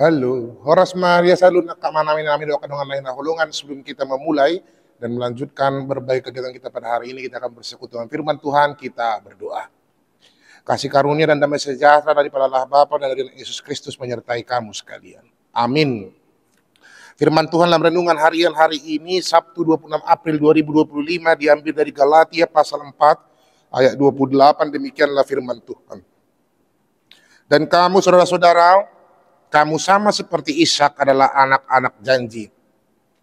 Halo, Horas Maria Salun Kak Manamin kami doakan dengan lain hulungan sebelum kita memulai dan melanjutkan berbagai kegiatan kita pada hari ini. Kita akan bersekutu dengan firman Tuhan, kita berdoa. Kasih karunia dan damai sejahtera daripada Allah Bapa dan dari Yesus Kristus menyertai kamu sekalian. Amin. Firman Tuhan dalam renungan harian hari ini Sabtu 26 April 2025 diambil dari Galatia pasal 4 ayat 28. Demikianlah firman Tuhan. Dan kamu saudara-saudara, kamu sama seperti Ishak adalah anak-anak janji.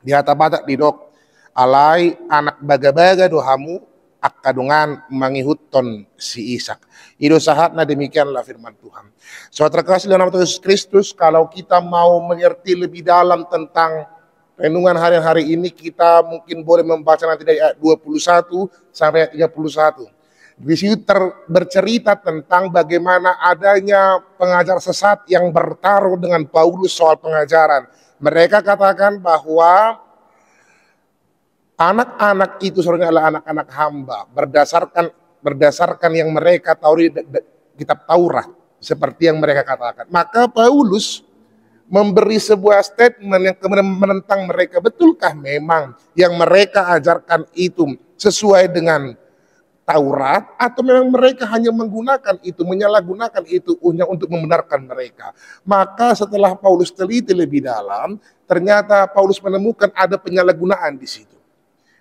Di hata-batak didok, alai anak baga-baga dohamu, akadungan mangihuton si Ishak. Ido sahatna demikianlah firman Tuhan. Saudara terkasih dalam nama Yesus Kristus, kalau kita mau mengerti lebih dalam tentang renungan hari-hari ini, kita mungkin boleh membaca nanti dari ayat 21 sampai ayat 31. Di situ bercerita tentang bagaimana adanya pengajar sesat yang bertaruh dengan Paulus soal pengajaran. Mereka katakan bahwa anak-anak itu sebenarnya adalah anak-anak hamba berdasarkan yang mereka tahu di kitab Taurat, seperti yang mereka katakan. Maka Paulus memberi sebuah statement yang kemudian menentang mereka. Betulkah memang yang mereka ajarkan itu sesuai dengan Taurat, atau memang mereka hanya menggunakan itu, menyalahgunakan itu untuk membenarkan mereka? Maka setelah Paulus teliti lebih dalam, ternyata Paulus menemukan ada penyalahgunaan di situ.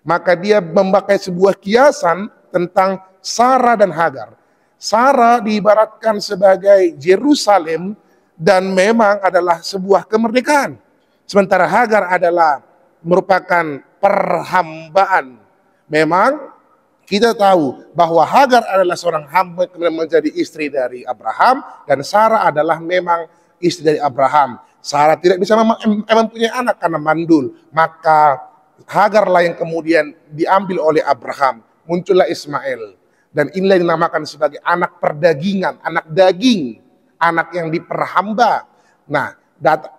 Maka dia memakai sebuah kiasan tentang Sarah dan Hagar. Sarah diibaratkan sebagai Yerusalem dan memang adalah sebuah kemerdekaan. Sementara Hagar adalah merupakan perhambaan. Memang kita tahu bahwa Hagar adalah seorang hamba yang menjadi istri dari Abraham, dan Sarah adalah memang istri dari Abraham. Sarah tidak bisa mempunyai anak karena mandul, maka Hagarlah yang kemudian diambil oleh Abraham. Muncullah Ismail, dan inilah yang dinamakan sebagai anak perdagingan, anak daging, anak yang diperhamba. Nah,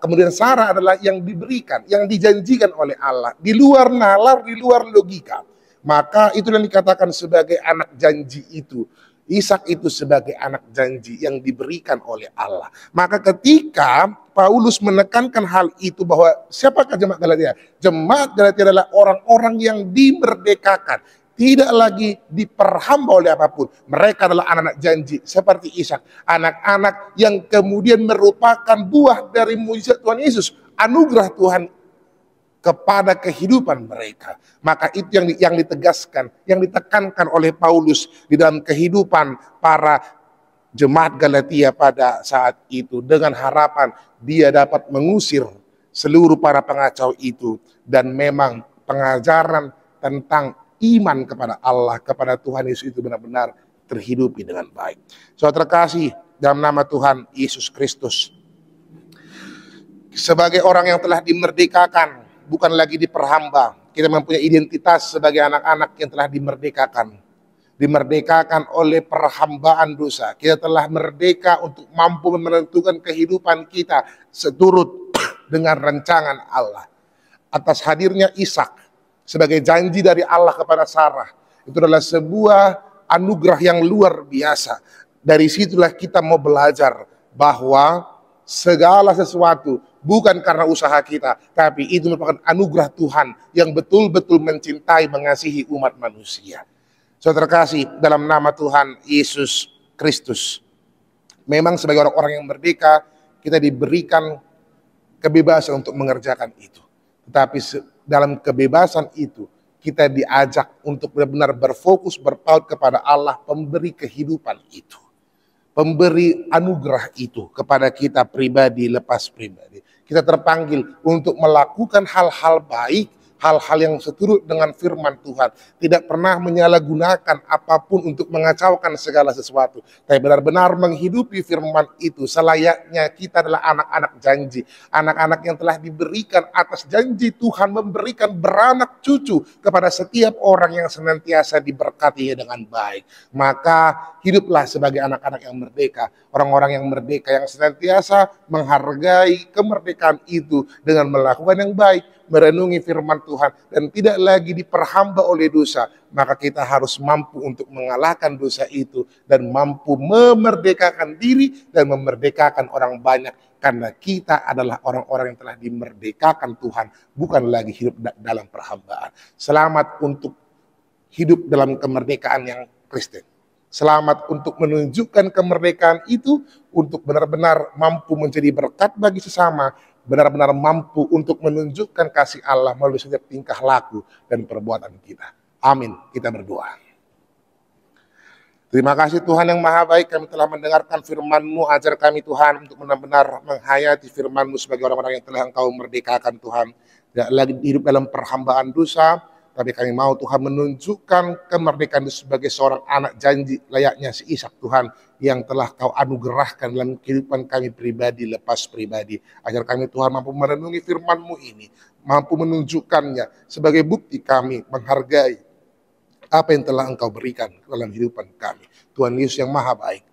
kemudian Sarah adalah yang diberikan, yang dijanjikan oleh Allah, di luar nalar, di luar logika. Maka itu yang dikatakan sebagai anak janji itu. Ishak itu sebagai anak janji yang diberikan oleh Allah. Maka ketika Paulus menekankan hal itu, bahwa siapakah jemaat Galatia? Jemaat Galatia adalah orang-orang yang dimerdekakan, tidak lagi diperhamba oleh apapun. Mereka adalah anak-anak janji seperti Ishak, anak-anak yang kemudian merupakan buah dari mujizat Tuhan Yesus, anugerah Tuhan kepada kehidupan mereka. Maka itu yang ditegaskan, yang ditekankan oleh Paulus di dalam kehidupan para jemaat Galatia pada saat itu, dengan harapan dia dapat mengusir seluruh para pengacau itu, dan memang pengajaran tentang iman kepada Allah, kepada Tuhan Yesus itu benar-benar terhidupi dengan baik. Saudara terkasih dalam nama Tuhan Yesus Kristus, sebagai orang yang telah dimerdekakan, bukan lagi diperhamba, kita mempunyai identitas sebagai anak-anak yang telah dimerdekakan. Dimerdekakan oleh perhambaan dosa. Kita telah merdeka untuk mampu menentukan kehidupan kita seturut dengan rancangan Allah. Atas hadirnya Ishak sebagai janji dari Allah kepada Sarah, itu adalah sebuah anugerah yang luar biasa. Dari situlah kita mau belajar bahwa segala sesuatu bukan karena usaha kita, tapi itu merupakan anugerah Tuhan yang betul-betul mencintai, mengasihi umat manusia. Saudara terkasih dalam nama Tuhan Yesus Kristus, memang sebagai orang-orang yang merdeka, kita diberikan kebebasan untuk mengerjakan itu. Tetapi dalam kebebasan itu, kita diajak untuk benar-benar berfokus, berpaut kepada Allah, pemberi kehidupan itu, pemberi anugerah itu kepada kita pribadi lepas pribadi. Kita terpanggil untuk melakukan hal-hal baik, hal-hal yang seturut dengan firman Tuhan. Tidak pernah menyalahgunakan apapun untuk mengacaukan segala sesuatu, tapi benar-benar menghidupi firman itu selayaknya kita adalah anak-anak janji. Anak-anak yang telah diberikan atas janji Tuhan memberikan beranak cucu kepada setiap orang yang senantiasa diberkati dengan baik. Maka hiduplah sebagai anak-anak yang merdeka, orang-orang yang merdeka yang senantiasa menghargai kemerdekaan itu dengan melakukan yang baik, merenungi firman Tuhan dan tidak lagi diperhamba oleh dosa, maka kita harus mampu untuk mengalahkan dosa itu dan mampu memerdekakan diri dan memerdekakan orang banyak, karena kita adalah orang-orang yang telah dimerdekakan Tuhan, bukan lagi hidup dalam perhambaan. Selamat untuk hidup dalam kemerdekaan yang Kristen. Selamat untuk menunjukkan kemerdekaan itu, untuk benar-benar mampu menjadi berkat bagi sesama, benar-benar mampu untuk menunjukkan kasih Allah melalui setiap tingkah laku dan perbuatan kita. Amin. Kita berdoa. Terima kasih Tuhan yang Maha Baik, kami telah mendengarkan firman-Mu. Ajar kami Tuhan untuk benar-benar menghayati firman-Mu sebagai orang-orang yang telah Engkau merdekakan Tuhan. Tidak lagi hidup dalam perhambaan dosa, tapi kami mau Tuhan menunjukkan kemerdekaan sebagai seorang anak janji layaknya si Ishak Tuhan yang telah Kau anugerahkan dalam kehidupan kami pribadi lepas pribadi. Ajar kami Tuhan mampu merenungi firman-Mu ini, mampu menunjukkannya sebagai bukti kami menghargai apa yang telah Engkau berikan dalam kehidupan kami. Tuhan Yesus yang Maha Baik,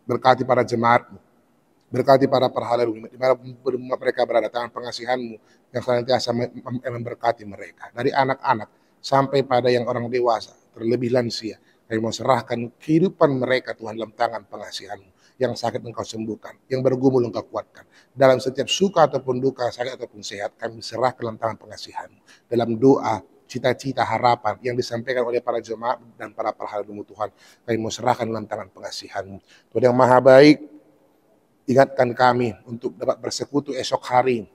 berkati para jemaat-Mu, berkati para perhalamu, di mana mereka berada, tangan pengasihan-Mu yang senantiasa memberkati mereka. Dari anak-anak sampai pada yang orang dewasa, terlebih lansia, kami mau serahkan kehidupan mereka Tuhan dalam tangan pengasihan-Mu. Yang sakit Engkau sembuhkan, yang bergumul Engkau kuatkan. Dalam setiap suka ataupun duka, sakit ataupun sehat, kami serahkan dalam tangan pengasihan-Mu. Dalam doa, cita-cita, harapan yang disampaikan oleh para jemaat dan para perhalamu Tuhan, kami mau serahkan dalam tangan pengasihan-Mu. Tuhan yang Maha Baik, ingatkan kami untuk dapat bersekutu esok hari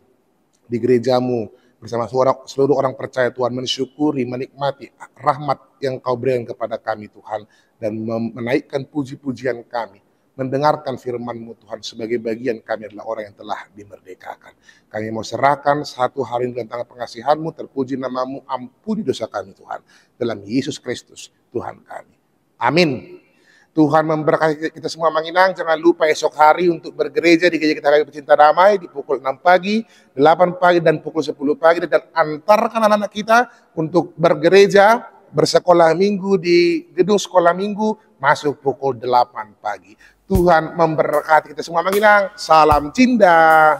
di gereja-Mu bersama seluruh orang percaya Tuhan, mensyukuri, menikmati rahmat yang Kau berikan kepada kami Tuhan, dan menaikkan puji-pujian kami, mendengarkan firman-Mu Tuhan, sebagai bagian kami adalah orang yang telah dimerdekakan. Kami mau serahkan satu hari dalam tangan pengasihan-Mu, terpuji nama-Mu, ampuni dosa kami Tuhan, dalam Yesus Kristus Tuhan kami. Amin. Tuhan memberkati kita semua Manginang. Jangan lupa esok hari untuk bergereja di gereja kita Pecinta Damai di pukul 6 pagi, 8 pagi, dan pukul 10 pagi. Dan antarkan anak-anak kita untuk bergereja, bersekolah minggu di gedung sekolah minggu, masuk pukul 8 pagi. Tuhan memberkati kita semua Manginang. Salam Cinda.